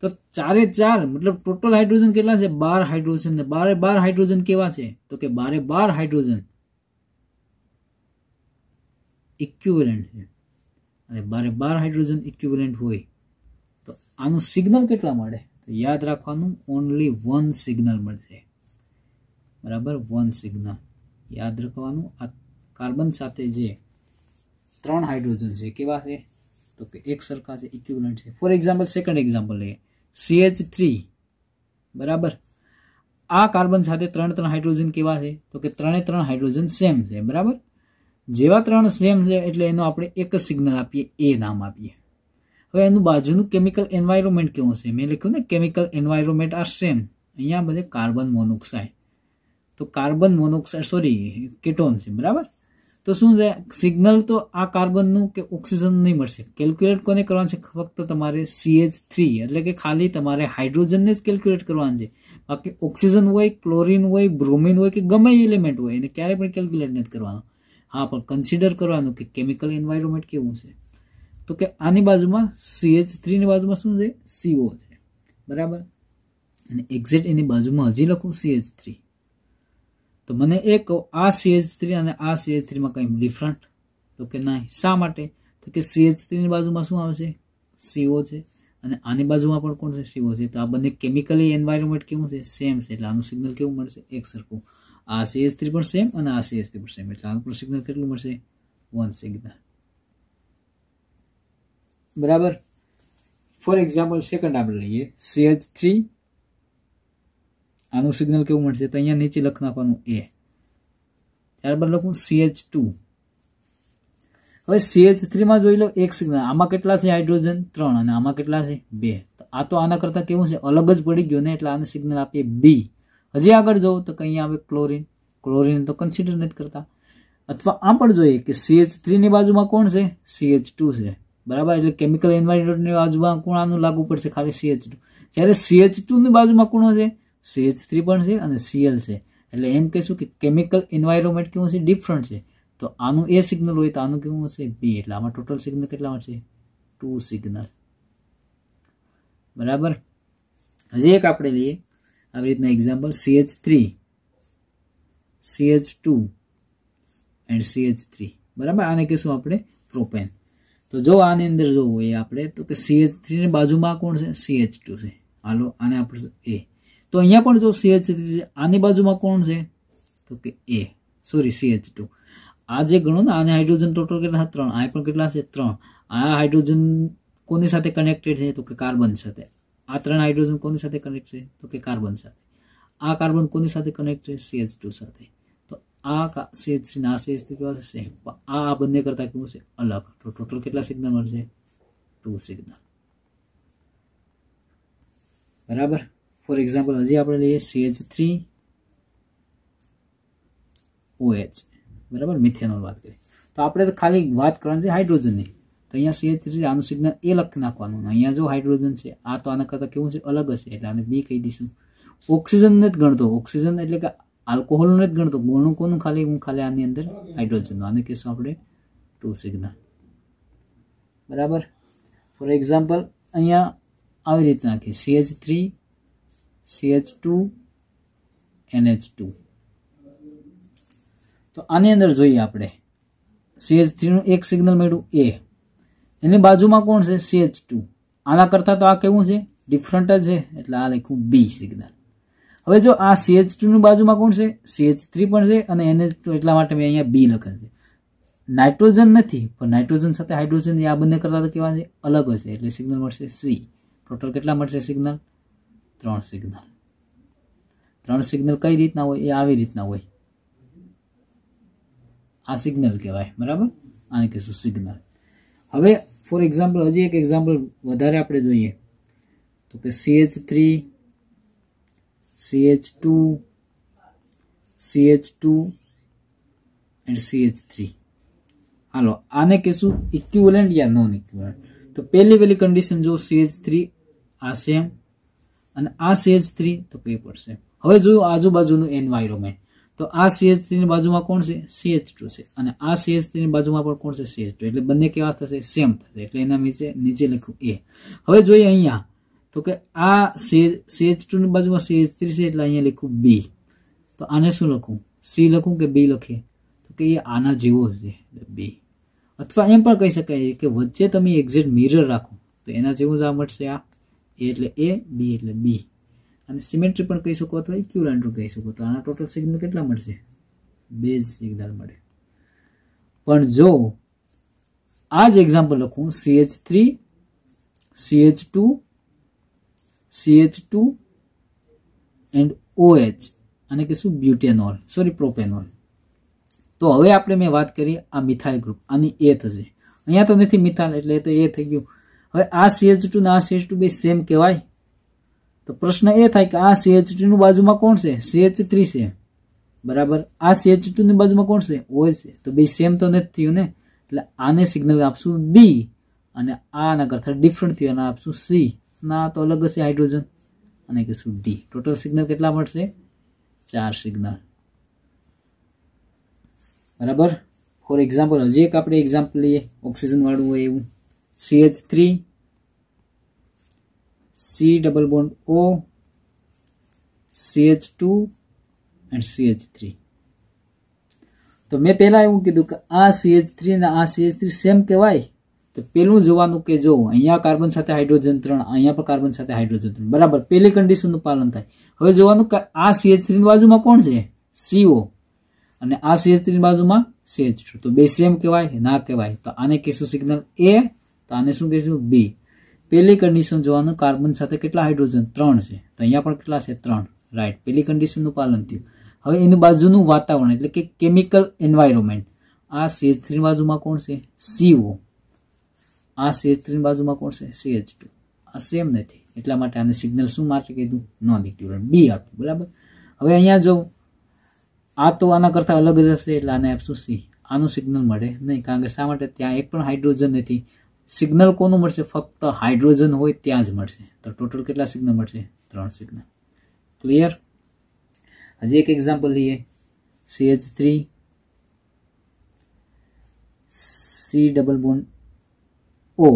તો 4 મતલબ ટોટલ હાઇડ્રોજન કેટલા છે? 12 હાઇડ્રોજન. ને 12 હાઇડ્રોજન કેવા છે? તો કે 12 હાઇડ્રોજન ઇક્વિવેલન્ટ છે. અને 12 હાઇડ્રોજન ઇક્વિવેલન્ટ હોય તો આનું સિગ્નલ કેટલા મળે? તો યાદ રાખવાનું ઓનલી 1 સિગ્નલ મળશે, બરાબર. 1 સિગ્નલ યાદ રાખવાનું. આ કાર્બન સાથે જે 3 હાઇડ્રોજન છે કેવા છે? તો કે એક સરખા છે, ઇક્વિવેલન્ટ છે. ફોર એક્ઝામ્પલ સેકન્ડ એક્ઝામ્પલ લઈએ. CH3, બરાબર. આ કાર્બન સાથે 3 હાઇડ્રોજન કેવા છે? તો કે 3 હાઇડ્રોજન સેમ છે, બરાબર. જેવા 3 સેમ છે એટલે એનો આપણે એક જ સિગ્નલ આપીએ, A નામ આપીએ. હવે એનું બાજુનું કેમિકલ એન્વાયરમેન્ટ કેવું છે? મેં લખ્યું ને કેમિકલ એન્વાયરમેન્ટ આર સેમ. અહીંયા બધે કાર્બન મોનોક્સાઇડ, તો કાર્બન મોનોક્સાઇડ સોરી કેટોન છે, બરાબર. તો શું છે? સિગ્નલ તો આ કાર્બનનું કે ઓક્સિજન નહીં મળશે. કેલ્ક્યુલેટ કોને કરવાનું છે? ફક્ત તમારે CH3 એટલે કે ખાલી તમારે હાઇડ્રોજનને જ કેલ્ક્યુલેટ કરવાનું છે. બાકી ઓક્સિજન હોય, ક્લોરિન હોય, બ્રોમિન હોય કે ગમે એલિમેન્ટ હોય એને ક્યારે પણ કેલ્ક્યુલેટ નથી કરવાનું. હા, પણ કન્સિડર કરવાનું કે કેમિકલ એન્વાયરમેન્ટ કેવું છે. તો કે આની બાજુમાં CH3 ની બાજુમાં શું છે? CO છે, બરાબર. અને એક્ઝેક્ટ એની બાજુમાં હજી લખું CH3. તો મને એ કહો આ CH3 અને આ CH3 માં કંઈ ડિફરન્ટ? તો કે નહીં. શા માટે? તો કે CH3 ની બાજુમાં શું આવશે? CO છે. અને આની બાજુમાં પણ કોણ છે? CO છે. તો આ બંને કેમિકલી એન્વાયરમેન્ટ કેવું છે? સેમ છે. એટલે આનું સિગ્નલ કેવું મળશે? એક સરખું. આ CH3 પણ સેમ અને આ CH3 પણ સેમ, એટલે આનું પણ સિગ્નલ કેટલું મળશે? 1 સિગ્નલ, બરાબર. ફોર એક્ઝામ્પલ સેકન્ડ આપણે લઈએ. CH3, આનું સિગ્નલ કેવું મળશે? તો અહીંયા નીચે લખી નાખવાનું A. ત્યારબાદ લખું CH2. હવે CH3 માં જોઈ લો એક સિગ્નલ. આમાં કેટલા છે હાઇડ્રોજન? 3 અને આમાં કેટલા છે? 2. તો આ તો આના કરતા કેવું છે? અલગ જ પડી ગયો ને, એટલે આને સિગ્નલ આપીએ B. હજી આગળ જવું તો કઈ આવે? ક્લોરિન. ક્લોરિન તો કન્સિડર નથી કરતા. અથવા આ પણ જોઈએ કે CH3 ની બાજુમાં કોણ છે? CH2 છે, બરાબર. એટલે કેમિકલ એન્વાયરમેન્ટની બાજુમાં કોણ આનું લાગુ પડશે? ખાલી CH2. જ્યારે CH2 ની બાજુમાં કોણ છે? CH3 પણ છે અને Cl છે. એટલે એમ કહીશું કે કેમિકલ એન્વાયરમેન્ટ કેવું છે? ડિફરન્ટ છે. તો આનું A સિગ્નલ હોય તો આનું કેવું હશે? B. એટલે આમાં ટોટલ સિગ્નલ કેટલા મળશે? 2 સિગ્નલ, બરાબર. હજી એક આપણે લઈએ આવી રીતના example. CH3, CH2 and CH3, બરાબર. આને કહીશું આપણે પ્રોપેન. તો જો આની અંદર જોવું એ આપણે તો કે CH3 ની બાજુમાં કોણ છે? CH2 છે. હાલો આને આપણે A. તો અહીંયા પણ જો CH3 છે, આની બાજુમાં કોણ છે? તો કે A સોરી CH2. આ જે ગણો ને આને હાઇડ્રોજન ટોટલ કેટલા? 3. આ પણ કેટલા છે? 3. આ હાઇડ્રોજન કોની સાથે કનેક્ટેડ છે? તો કે કાર્બન સાથે. આ 3 હાઇડ્રોજન કોની સાથે કનેક્ટ છે? તો કે કાર્બન સાથે. આ કાર્બન કોની સાથે કનેક્ટ છે? CH2 સાથે. તો આ CH3 ના CH3 કેવા છે? સેમ. આ બંને કરતા કેવું છે? અલગ. તો ટોટલ કેટલા સિગ્નલ મળશે? 2 સિગ્નલ, બરાબર. ફોર એક્ઝામ્પલ હજી આપણે લઈએ CH3OH, બરાબર. મિથેનોલ વાત કરીએ તો આપણે તો ખાલી વાત કરવાની છે હાઇડ્રોજનની. તો અહીંયા CH3 આનું સિગ્નલ A લખી નાખવાનું. અહીંયા જો હાઇડ્રોજન છે આ તો આના કરતા કેવું છે? અલગ હશે, એટલે આને B કહી દઈશું. ઓક્સિજન નથી ગણતો. ઓક્સિજન એટલે કે આલ્કોહોલનું નથી ગણતો, ગોળનું કોનું ખાલી આની અંદર હાઇડ્રોજનનું, આને કહીશું આપણે 2 સિગ્નલ, બરાબર. ફોર એક્ઝામ્પલ અહીંયા આવી રીતે નાખીએ CH3 CH2 NH2. તો આની અંદર જોઈએ આપણે CH3 નું એક સિગ્નલ મળ્યું A, એની બાજુમાં કોણ છે CH2, આના કરતા તો આ કેવું છે ડિફરન્ટ જ છે એટલે આ લખ્યું B સિગ્નલ. હવે જો આ CH2 ની બાજુમાં કોણ છે CH3 પણ છે અને NH2, એટલા માટે મેં અહીંયા B લખેલ છે. નાઇટ્રોજન નથી પણ નાઇટ્રોજન સાથે હાઇડ્રોજન આ બંને કરતા તો કેવા છે અલગ હશે એટલે સિગ્નલ મળશે C. ટોટલ કેટલા મળશે સિગ્નલ 3 સિગ્નલ. 3 સિગ્નલ કઈ રીતના હોય એ આવી રીતના હોય, આ સિગ્નલ કહેવાય, બરાબર, આને કહીશું સિગ્નલ. હવે ફોર એક્ઝામ્પલ હજી એક એક્ઝામ્પલ વધારે આપણે જોઈએ તો કે CH3 CH2 CH2 and CH3. હાલો આને કહીશું ઇક્વિવેલન્ટ યા નોન ઇક્વિવેલન્ટ. તો પહેલી કન્ડિશન જો CH3 આ સેમ અને આ CH3 તો કઈ પડશે. હવે જોયું આજુબાજુનું એન્વાયરમેન્ટ, તો આ CH3 ની બાજુમાં કોણ છે CH2 છે અને આ CH3 ની બાજુમાં પણ કોણ છે CH2, એટલે બંને કેવા થશે સેમ થશે એટલે એના નીચે લખ્યું A. હવે જોઈએ અહીંયા તો કે આ CH2 ની બાજુમાં CH3 છે એટલે અહીંયા લખ્યું B. તો આને શું લખું C લખું કે B લખીએ તો કે એ આના જેવો છે B. અથવા એમ પણ કહી શકાય કે વચ્ચે તમે એક્ઝેક્ટ મિરર રાખો તો એના જેવું જ આ મળશે, આ A એટલે A B એટલે B. અને સિમેટ્રી પણ કહી શકો અથવા ઇક્વિવેલન્ટ કહી શકો. તો આના ટોટલ સિગ્નલ કેટલા મળશે 2 સિગ્નલ મળે. પણ જો આ જ એક્ઝામ્પલ લખું CH3 CH2 CH2 and OH, આને કહીશું બ્યુટેનોલ પ્રોપેનોલ. તો હવે આપણે મેં વાત કરી આ મિથાઇલ ગ્રુપ, આની A થશે. અહીંયા તો નથી મિથાઇલ એટલે તો A થઈ ગયું. હવે આ CH2 ને આ CH2 બે સેમ કહેવાય. તો પ્રશ્ન એ થાય કે આ CH2 ની બાજુમાં કોણ છે CH3 છે, બરાબર, આ CH2 ની બાજુમાં કોણ છે OH છે, તો બે સેમ તો નથી થયું ને, એટલે આને સિગ્નલ આપશું B અને આના કરતા ડિફરન્ટ થયું અને આપશું C. ના તો અલગ હશે હાઇડ્રોજન અને કહીશું D. ટોટલ સિગ્નલ કેટલા મળશે 4 સિગ્નલ, બરાબર. ફોર એક્ઝામ્પલ હજી એક આપણે એક્ઝામ્પલ લઈએ ઓક્સિજન વાળું હોય એવું CH3 C double bond O CH2 and CH3. તો મેં પહેલા એવું કીધું કે આ CH3 અને આ CH3 સેમ કહેવાય. તો પેલું જોવાનું કે જો અહીંયા કાર્બન સાથે હાઇડ્રોજન 3, અહીંયા પણ કાર્બન સાથે હાઇડ્રોજન 3, બરાબર, પેલી કન્ડિશનનું પાલન થાય. હવે જોવાનું કે આ CH3 ની બાજુમાં કોણ છે CO અને આ CH3 ની બાજુમાં CH2, તો બે સેમ કહેવાય ના કહેવાય. તો આને કહીશું સિગ્નલ A, તો આને શું કહીશું B. પહેલી કન્ડિશન જોવાનું કાર્બન સાથે કેટલા હાઇડ્રોજન 3 છે, તો અહીંયા પણ કેટલા છે 3, રાઈટ, પહેલી કન્ડિશનનું પાલન થયું. હવે એની બાજુનું વાતાવરણ એટલે કે કેમિકલ એન્વાયરમેન્ટ, આ CH3 ની બાજુમાં કોણ છે CO, આ CH3 ની બાજુમાં કોણ છે CH2, આ સેમ નથી એટલા માટે આને સિગ્નલ શું માટે કીધું નોન ઇક્વિવેલન્ટ B આપ્યું, બરાબર. હવે અહીંયા જો આ તો આના કરતા અલગ જ હશે એટલે આને આપશું C. આનું સિગ્નલ મળે નહીં, કારણ કે શા માટે ત્યાં એક પણ હાઇડ્રોજન નથી. સિગ્નલ કોનું મળશે ફક્ત હાઇડ્રોજન હોય ત્યાં જ મળશે. તો ટોટલ કેટલા સિગ્નલ મળશે 3 સિગ્નલ. ક્લિયર. હજી એક એક્ઝામ્પલ લઈએ CH3 C double bond O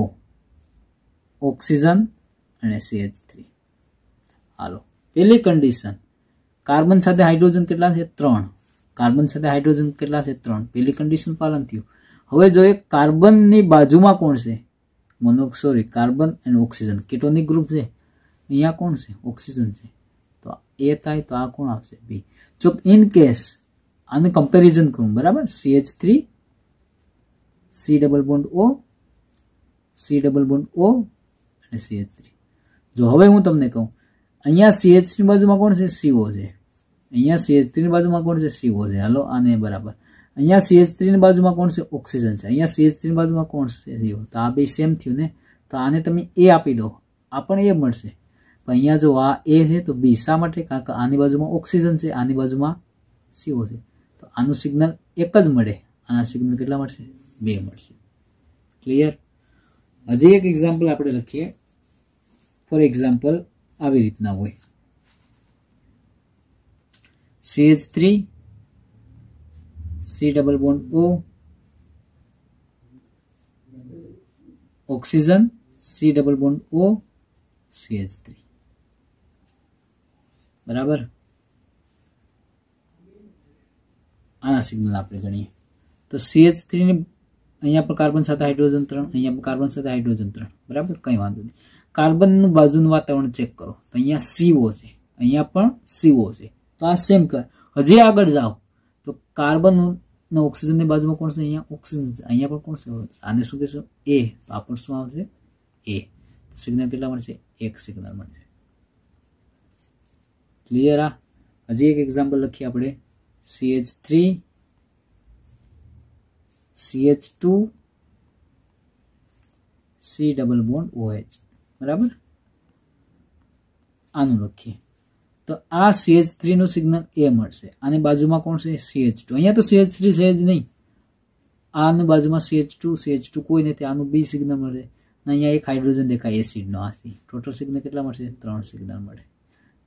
oxygen અને CH3. હાલો પહેલી કન્ડિશન કાર્બન સાથે હાઇડ્રોજન કેટલા છે 3, કાર્બન સાથે હાઇડ્રોજન કેટલા છે 3, પહેલી કન્ડિશન પાલન થયું. હવે જો એક કાર્બનની બાજુમાં કોણ છે કાર્બન અને ઓક્સિજન કેટોનિક ગ્રુપ છે, અહીંયા કોણ છે ઓક્સિજન છે, તો એ થાય તો આ કોણ આવશે B. જો ઇન કેસ આને કમ્પેરિઝન કરું, બરાબર, CH3 C double bond O C double bond O અને CH3. જો હવે હું તમને કહું અહીંયા CH3 ની બાજુમાં કોણ છે CO છે, અહીંયા CH3 ની બાજુમાં કોણ છે CO છે, હાલો આને બરાબર. અહીંયા CH3 ની બાજુમાં કોણ છે ઓક્સિજન છે, અહીંયા CH3 ની બાજુમાં કોણ છે CO, તો આ બે સેમ થયું ને, તો આને તમે A આપી દો, આ પણ A મળશે. પણ અહીંયા જો આ A છે તો B, શા માટે, કારણ કે આની બાજુમાં ઓક્સિજન છે, આની બાજુમાં CO છે, તો આનું સિગ્નલ એક જ મળે, આના સિગ્નલ કેટલા મળશે 2 મળશે. ક્લિયર. હજી એક એક્ઝામ્પલ આપણે લખીએ. ફોર એક્ઝામ્પલ આવી રીતના હોય CH3 C double bond O oxygen C double bond O CH3 बराबर। आना सिग्नल આપણે ગણીએ તો CH3 ને અહીંયા પર કાર્બન સાથે હાઇડ્રોજન 3, અહીંયા પર કાર્બન સાથે હાઇડ્રોજન 3 બરાબર, કઈ વાંધો નહીં। કાર્બનનું બાજુનું વાતાવરણ ચેક કરો તો અહીંયા CO છે, અહીંયા પણ CO છે, તો આ સેમ કર। હજી આગળ જાઓ તો કાર્બન ને ઓક્સિજન ની બાજુમાં કોણ છે? અહીંયા ઓક્સિજન છે, અહીંયા પણ કોણ છે? આને શું કહેશું? A, તો આ પણ શું આવશે? A। સિગ્નલ કેટલા મળશે? એક સિગ્નલ મળશે। ક્લિયર? આ હજી એક એક્ઝામ્પલ લખીએ આપણે, CH3 CH2 C double bond OH बराबर। आनु लखीए तो आ CH3 નું સિગ્નલ A મળશે, આની બાજુમાં કોણ છે? CH2। અહીંયા તો CH3 છે જ નહીં, આની બાજુમાં CH2 કોઈ નથી, આનું B સિગ્નલ મળે, અને અહીંયા એક હાઇડ્રોજન દેખાય એસિડ નો, આ ટોટલ સિગ્નલ કેટલા મળશે? 3 સિગ્નલ મળે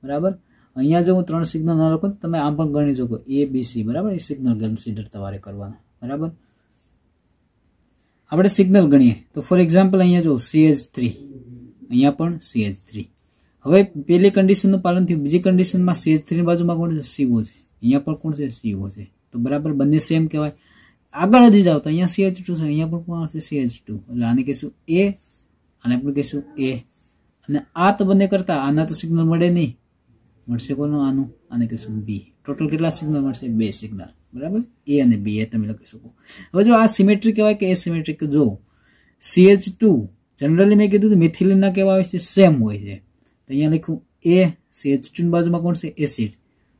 બરાબર। અહીંયા જો હું 3 સિગ્નલ ન લખું તો તમે આમ પણ ગણી શકો A B C બરાબર, એ સિગ્નલ કન્સિડર તમારે કરવાના બરાબર। આપણે સિગ્નલ ગણીએ તો ફોર એક્ઝામ્પલ અહીંયા જો CH3, અહીંયા પણ CH3। હવે પહેલી કન્ડિશનનું પાલન થયું, બીજી કન્ડિશનમાં CH3 ની બાજુમાં કોણ છે? CO છે, અહીંયા પણ કોણ છે? CO છે, તો બરાબર બંને સેમ કહેવાય। આગળ વધી જાવ તો અહીંયા CH2 છે, અહીંયા પણ કોણ આવશે? CH2, એટલે આને કહીશું A, આને પણ કહીશું A, અને આ તો બંને કરતા આના તો સિગ્નલ મળે નહીં, મળશે કોનું? આનું, આને કહીશું B। ટોટલ કેટલા સિગ્નલ મળશે? 2 સિગ્નલ બરાબર, A અને B એ તમે લખી શકો। હવે જો આ સિમેટ્રિક કહેવાય કે એસિમેટ્રિક? જો CH2 જનરલી મેં કીધું મિથિલિન ના કેવા હોય છે? સેમ હોય છે, તો અહીંયા લખ્યું A, CH2 ની બાજુમાં કોણ છે? એસિડ,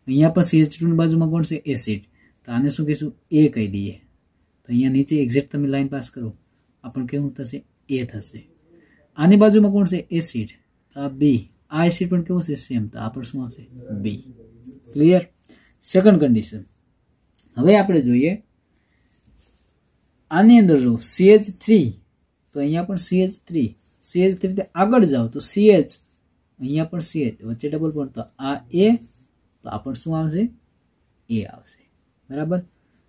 અહીંયા પણ CH2 ની બાજુમાં કોણ છે? એસિડ, તો આને શું કહીશું? A કહી દઈએ, તો અહીંયા નીચે એક્ઝેક્ટ તમે લાઈન પાસ કરો, આ પણ કેવું થશે? A થશે। આની બાજુમાં કોણ છે? એસિડ, તો આ B, આ એસિડ પણ કેવું છે? સેમ, તો આ પણ શું આવશે? B। ક્લિયર? Second condition. હવે આપણે જોઈએ આની અંદર જો CH3, તો અહીંયા પણ CH3 થી આગળ જાઓ તો CH, અહીંયા પણ CH, વચ્ચે ડબલ બોન્ડ, તો આ A, તો આ પણ શું આવશે? A આવશે બરાબર।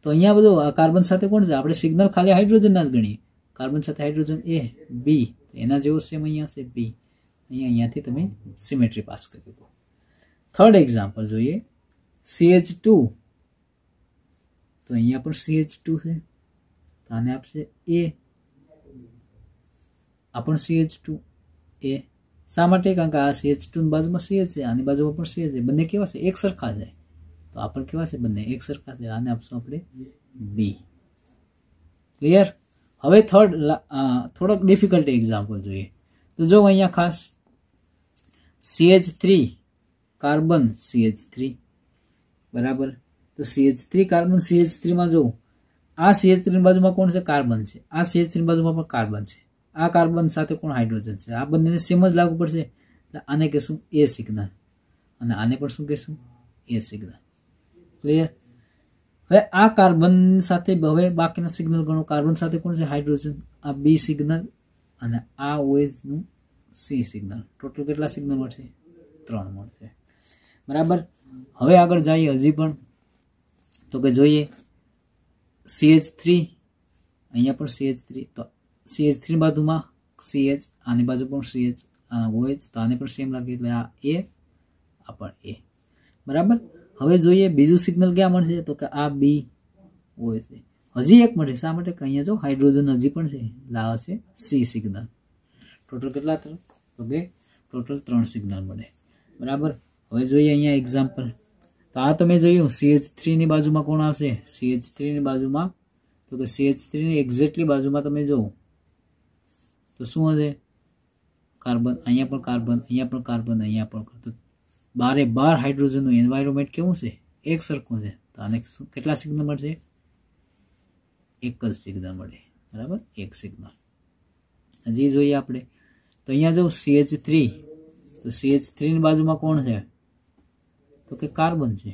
તો અહીંયા બધું આ કાર્બન સાથે કોણ છે? આપણે સિગ્નલ ખાલી હાઇડ્રોજન ના જ ગણીએ, કાર્બન સાથે હાઇડ્રોજન A B, એના જેવો સેમ અહીંયા હશે B, અહીંયાથી તમે સિમેટ્રી પાસ કરી દો। થર્ડ એક્ઝામ્પલ જોઈએ, CH2, તો અહીંયા પણ CH2 છે, તો આને આપશે A, આ પણ CH2 A। શા માટે? કારણ કે આ CH2 ની બાજુમાં CH છે, આની બાજુમાં પણ CH છે, બંને કેવા છે? એક સરખા છે, તો આ પણ કેવા છે? બંને એક સરખા છે, આને આપશું આપણે B। ક્લિયર? હવે થર્ડ થોડોક ડિફિકલ્ટ એક્ઝામ્પલ જોઈએ તો જો અહીંયા ખાસ CH3 કાર્બન CH3 બરાબર, તો CH3 કાર્બન CH3 માં જો આ CH3 ની બાજુમાં કોણ છે? કાર્બન છે, આ CH3 ની બાજુમાં પણ કાર્બન છે, આ કાર્બન સાથે કોણ? હાઇડ્રોજન છે, આ બંનેને સેમ જ લાગુ પડશે, એટલે આને કહેશું A સિગ્નલ, અને આને પણ શું કહેશું? A signal. ક્લિયર? હવે આ કાર્બન સાથે હવે બાકીના સિગ્નલ ગણો, કાર્બન સાથે કોણ છે? હાઇડ્રોજન, આ B સિગ્નલ, અને આ OH નું C સિગ્નલ, ટોટલ કેટલા સિગ્નલ મળશે? 3 મળશે બરાબર। હવે આગળ જઈએ હજી પણ, તો કે જોઈએ CH3, અહીંયા પણ CH3, તો CH3 ની બાજુમાં CH, આની બાજુ પણ CH, OH, તો આને પણ સેમ લાગે, એટલે આ A, આ પણ A બરાબર। હવે જોઈએ બીજું સિગ્નલ ક્યાં મળશે? તો કે આ B OH છે, હજી એક મળે, શા માટે? કે અહીંયા જો હાઇડ્રોજન હજી પણ છે, એટલે આ છે C સિગ્નલ। ટોટલ કેટલા? તો કે ટોટલ 3 સિગ્નલ મળે બરાબર। હવે જોઈએ અહીંયા એક્ઝામ્પલ, તો આ તમે જોયું CH3 ની બાજુમાં કોણ આવશે? CH3 ની બાજુમાં, તો કે CH3 ની એક્ઝેક્ટલી બાજુમાં તમે જોવો તો શું હશે? કાર્બન, અહીંયા પણ કાર્બન, અહીંયા પણ કાર્બન, અહીંયા પણ, તો 12 હાઇડ્રોજનનું એન્વાયરમેન્ટ કેવું છે? એક સરખું છે, તો આને કેટલા સિગ્નલ મળશે? એક જ સિગ્નલ મળે બરાબર, એક સિગ્નલ। હજી જોઈએ આપણે તો અહીંયા જો CH3, તો CH3 ની બાજુમાં કોણ છે? તો કે કાર્બન છે,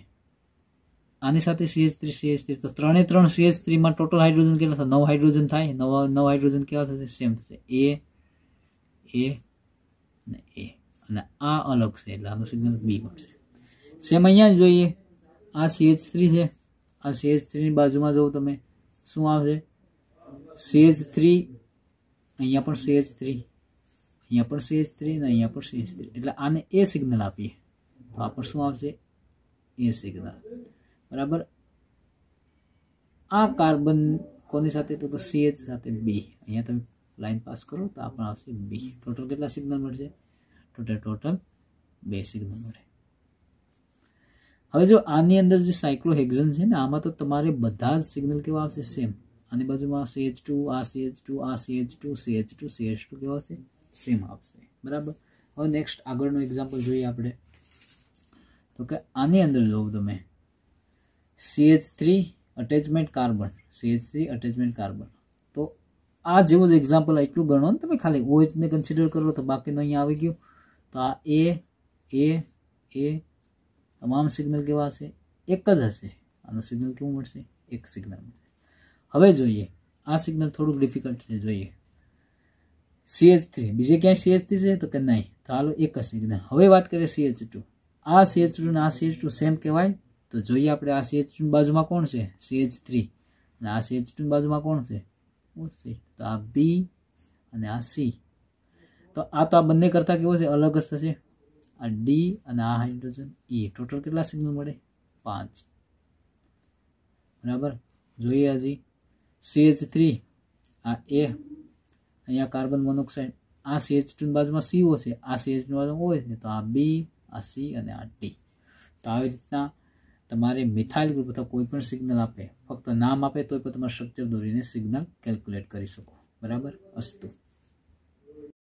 આની સાથે CH3 તો 3 CH3 માં ટોટલ હાઇડ્રોજન કેટલા થાય? 9 હાઇડ્રોજન થાય, 9 હાઇડ્રોજન કેવા થશે? સેમ થશે, A અને A, અને આ અલગ છે, એટલે આનું સિગ્નલ B મળશે। સેમ અહીંયા જોઈએ આ CH3 છે, આ CH3 ની બાજુમાં જુઓ તમે શું આવશે CH3, અહીંયા પણ CH3, અહીંયા પણ CH3 અને અહીંયા પણ CH3, એટલે આને A સિગ્નલ આપીએ તો આ પણ શું આવશે A સિગ્નલ, બરાબર. આ કાર્બન કોની સાથે તો CH સાથે B, અહીંયા તમે લાઈન પાસ કરો તો આ પણ આવશે B. ટોટલ કેટલા સિગ્નલ મળશે? ટોટલ 2 સિગ્નલ મળે. હવે જો આની અંદર જે સાયક્લોહેક્ઝન છે ને, આમાં તો તમારે બધા જ સિગ્નલ કેવા આવશે સેમ. આની બાજુમાં CH2, આ CH2, આ CH2, CH2, CH2 કેવા આવશે સેમ આવશે, બરાબર. હવે નેક્સ્ટ આગળનો એક્ઝામ્પલ જોઈએ આપણે, તો કે આની અંદર લો તમે CH3 attachment carbon, CH3 attachment carbon. તો આ જેવું જ એક્ઝામ્પલ એટલું ગણો ને તમે, ખાલી OH ને કન્સિડર કરો તો બાકીનો અહીંયા આવી ગયો. તો આ A તમામ સિગ્નલ કેવા હશે? એક જ હશે. આનું સિગ્નલ કેવું મળશે? એક સિગ્નલ મળશે. હવે જોઈએ આ સિગ્નલ થોડુંક ડિફિકલ્ટ છે, જોઈએ CH3, બીજે ક્યાંય CH3 છે તો કે નહીં, તો હાલો એક જ સિગ્નલ. હવે વાત કરીએ CH2, આ CH2 અને આ CH2 સેમ કહેવાય? તો જોઈએ આપણે આ CH2 ની બાજુમાં કોણ છે? CH3, અને આ CH2 ની બાજુમાં કોણ છે? તો આ B અને આ C. તો આ બંને કરતા કેવો છે? અલગ જ થશે. આ D અને આ હાઇડ્રોજન E. ટોટલ કેટલા સિગ્નલ મળે? 5, બરાબર. જોઈએ હજી CH3, આ A, અહીંયા કાર્બન મોનોક્સાઇડ, આ CH2 ની બાજુમાં CO છે, આ CH2 ની બાજુમાં OH છે, તો આ B, આ C અને આ D. તો આવી રીતના તમારે મિથાઇલ ગ્રુપ અથવા કોઈ પણ સિગ્નલ આપે, ફક્ત નામ આપે તો પણ તમારે સ્ટ્રક્ચર દોરીને સિગ્નલ કેલ્ક્યુલેટ કરી શકો, બરાબર. અસ્તુ.